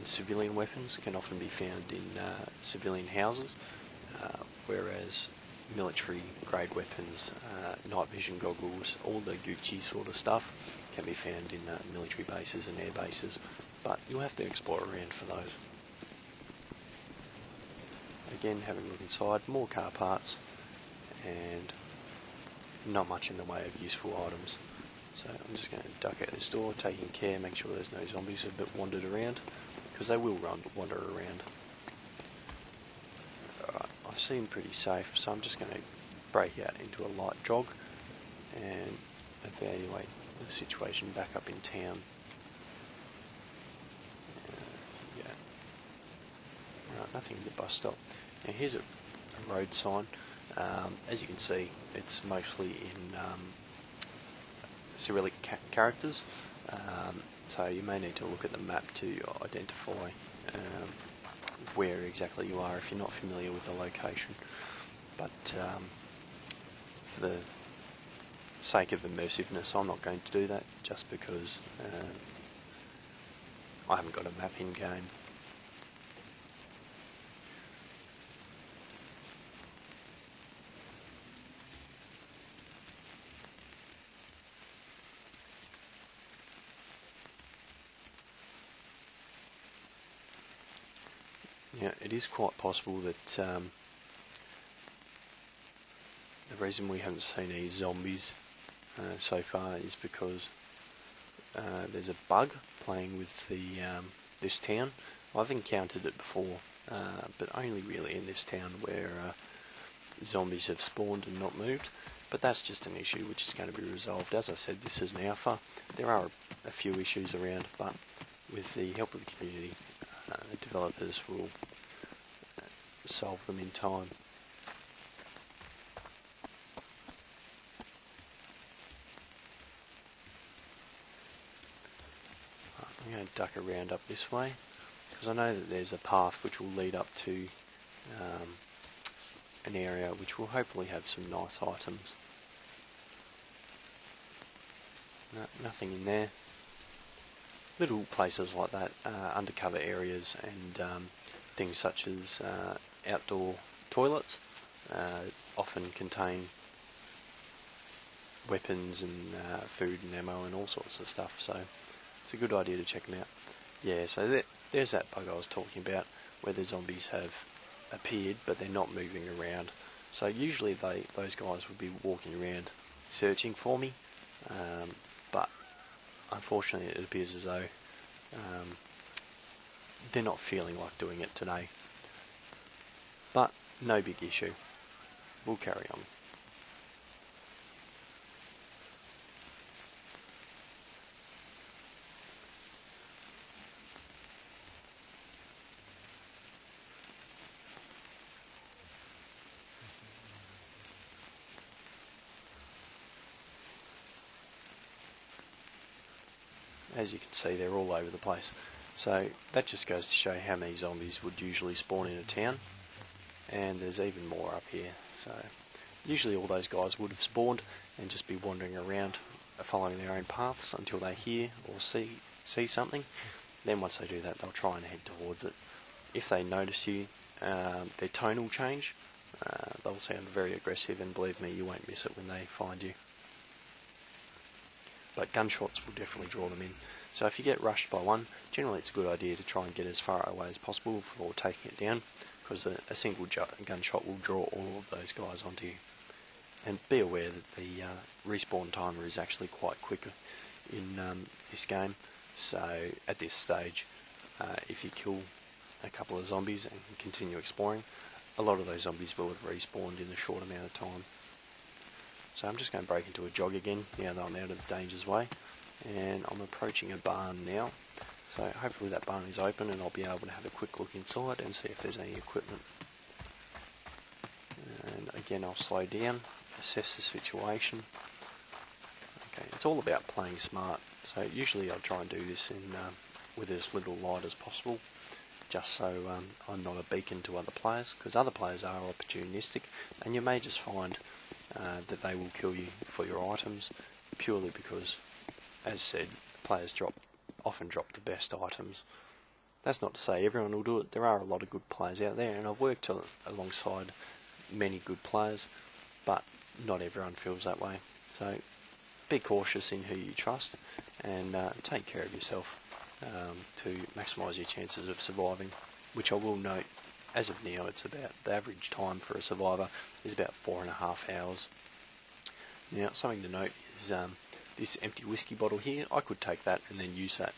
civilian weapons can often be found in civilian houses, whereas military grade weapons, night vision goggles, all the Gucci sort of stuff can be found in military bases and air bases, but you'll have to explore around for those. Again, having a look inside, more car parts and not much in the way of useful items. So I'm just going to duck out this door, taking care, make sure there's no zombies a bit wandered around, because they will wander around. Alright, I seem pretty safe, so I'm just going to break out into a light jog and evaluate the situation back up in town. Yeah. Right, nothing in the bus stop. Now here's a road sign. As you can see, it's mostly in Cyrillic characters, so you may need to look at the map to identify where exactly you are if you're not familiar with the location. But for the sake of immersiveness, I'm not going to do that, just because I haven't got a map in game. Yeah, it is quite possible that the reason we haven't seen any zombies so far is because there's a bug playing with the this town. I've encountered it before, but only really in this town where zombies have spawned and not moved. But that's just an issue which is going to be resolved. As I said, this is an alpha. There are a few issues around, but with the help of the community, the developers will solve them in time. I'm going to duck around up this way, because I know that there's a path which will lead up to an area which will hopefully have some nice items. No, nothing in there. Little places like that, undercover areas, and things such as outdoor toilets often contain weapons and food and ammo and all sorts of stuff, so it's a good idea to check them out. Yeah, so there's that bug I was talking about, where the zombies have appeared but they're not moving around. So usually those guys would be walking around searching for me, but unfortunately it appears as though they're not feeling like doing it today. But no big issue. We'll carry on. As you can see, they're all over the place. So that just goes to show how many zombies would usually spawn in a town. And there's even more up here. So usually all those guys would have spawned and just be wandering around, following their own paths until they hear or see something. Then once they do that, they'll try and head towards it. If they notice you, their tone will change. They'll sound very aggressive, and believe me, you won't miss it when they find you. But gunshots will definitely draw them in. So if you get rushed by one, generally it's a good idea to try and get as far away as possible before taking it down, because a single gunshot will draw all of those guys onto you. And be aware that the respawn timer is actually quite quick in this game. So at this stage, if you kill a couple of zombies and continue exploring, a lot of those zombies will have respawned in a short amount of time. So I'm just going to break into a jog again now that I'm out of the danger's way, and I'm approaching a barn now. So hopefully that barn is open and I'll be able to have a quick look inside and see if there's any equipment. And again, I'll slow down, assess the situation. Okay, it's all about playing smart. So usually I'll try and do this in with as little light as possible, just so I'm not a beacon to other players, because other players are opportunistic, and you may just find that they will kill you for your items, purely because, as said, players often drop the best items. That's not to say everyone will do it. There are a lot of good players out there, and I've worked alongside many good players, but not everyone feels that way. So be cautious in who you trust, and take care of yourself to maximise your chances of surviving, which I will note, as of now, it's about the average time for a survivor is about 4.5 hours. Now, something to note is this empty whiskey bottle here. I could take that and then use that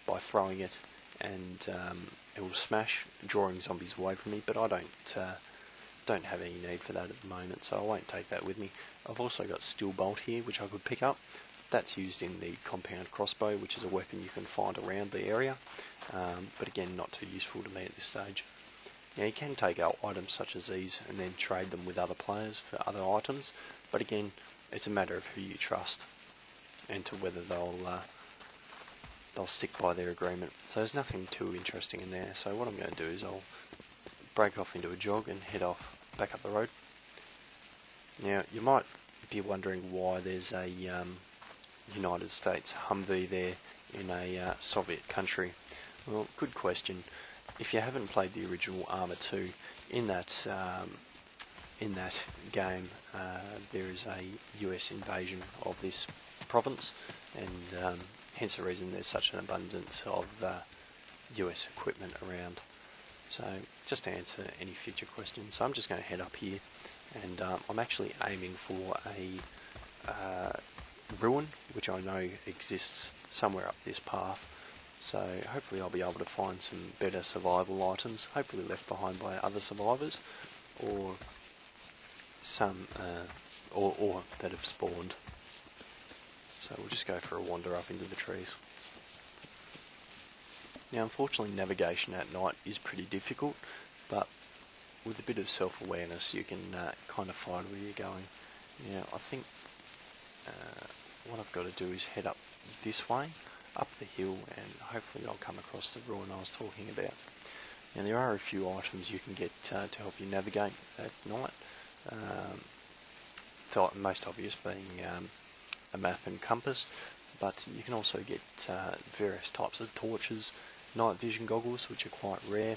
by throwing it, and it will smash, drawing zombies away from me. But I don't have any need for that at the moment, so I won't take that with me. I've also got steel bolt here, which I could pick up. That's used in the compound crossbow, which is a weapon you can find around the area, but again, not too useful to me at this stage. Now, you can take out items such as these and then trade them with other players for other items, but again, it's a matter of who you trust and to whether they'll stick by their agreement. So there's nothing too interesting in there. So what I'm going to do is I'll break off into a jog and head off back up the road. Now, you might be wondering why there's a United States Humvee there in a Soviet country. Well, good question. If you haven't played the original ArmA 2, in that game there is a US invasion of this province, and hence the reason there's such an abundance of US equipment around. So just to answer any future questions, so I'm just going to head up here, and I'm actually aiming for a ruin, which I know exists somewhere up this path. So hopefully I'll be able to find some better survival items, hopefully left behind by other survivors, or some or that have spawned. So we'll just go for a wander up into the trees. Now, unfortunately, navigation at night is pretty difficult, but with a bit of self-awareness you can kind of find where you're going. Now, I think what I've got to do is head up this way, up the hill, and hopefully I'll come across the ruin I was talking about. Now, there are a few items you can get to help you navigate at night. The most obvious being a map and compass, but you can also get various types of torches, night vision goggles, which are quite rare,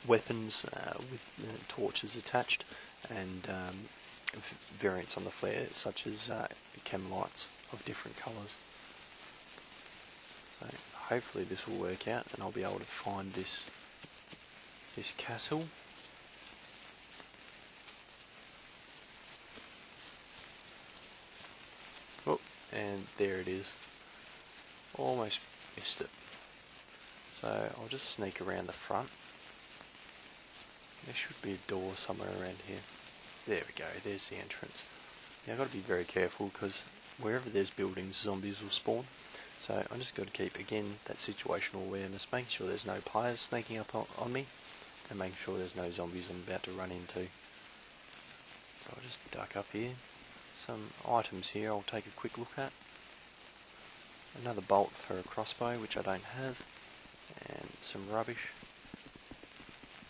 weapons with torches attached, and variants on the flare such as chem lights of different colours. So hopefully this will work out and I'll be able to find this castle. Oh, and there it is. Almost missed it. So I'll just sneak around the front. There should be a door somewhere around here. There we go, there's the entrance. Now I've got to be very careful because wherever there's buildings, zombies will spawn. So I just got to keep, again, that situational awareness, making sure there's no players sneaking up on me, and making sure there's no zombies I'm about to run into. So I'll just duck up here. Some items here I'll take a quick look at. Another bolt for a crossbow, which I don't have, and some rubbish.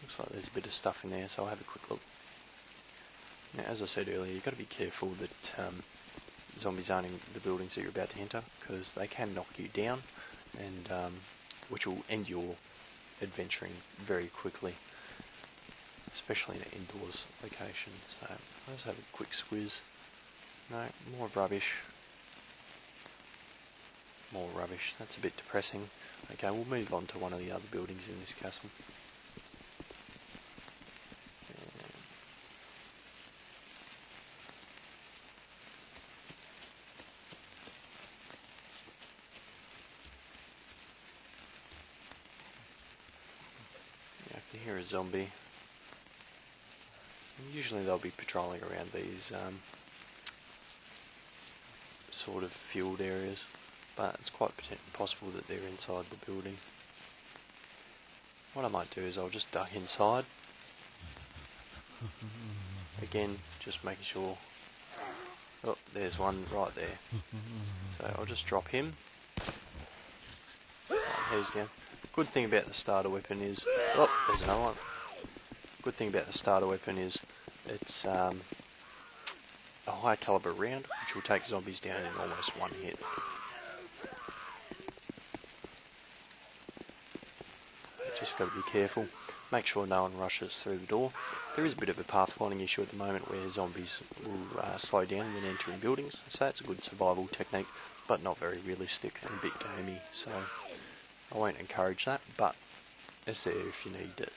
Looks like there's a bit of stuff in there, so I'll have a quick look. Now, as I said earlier, you've got to be careful that zombies aren't in the buildings that you're about to enter, because they can knock you down, and which will end your adventuring very quickly, especially in an indoors location. So I'll just have a quick squiz. No, more rubbish. More rubbish. That's a bit depressing. Okay, we'll move on to one of the other buildings in this castle. Yeah, I can hear a zombie. And usually they'll be patrolling around these sort of field areas, but it's quite possible that they're inside the building. What I might do is I'll just duck inside. Again, just making sure. Oh, there's one right there. So I'll just drop him. He's down. Good thing about the starter weapon is... Oh, there's another one. Good thing about the starter weapon is it's a high caliber round, which will take zombies down in almost one hit. just got to be careful. Make sure no one rushes through the door. There is a bit of a pathfinding issue at the moment where zombies will slow down when entering buildings, so that's a good survival technique, but not very realistic and a bit gamey, so I won't encourage that, but it's there if you need it.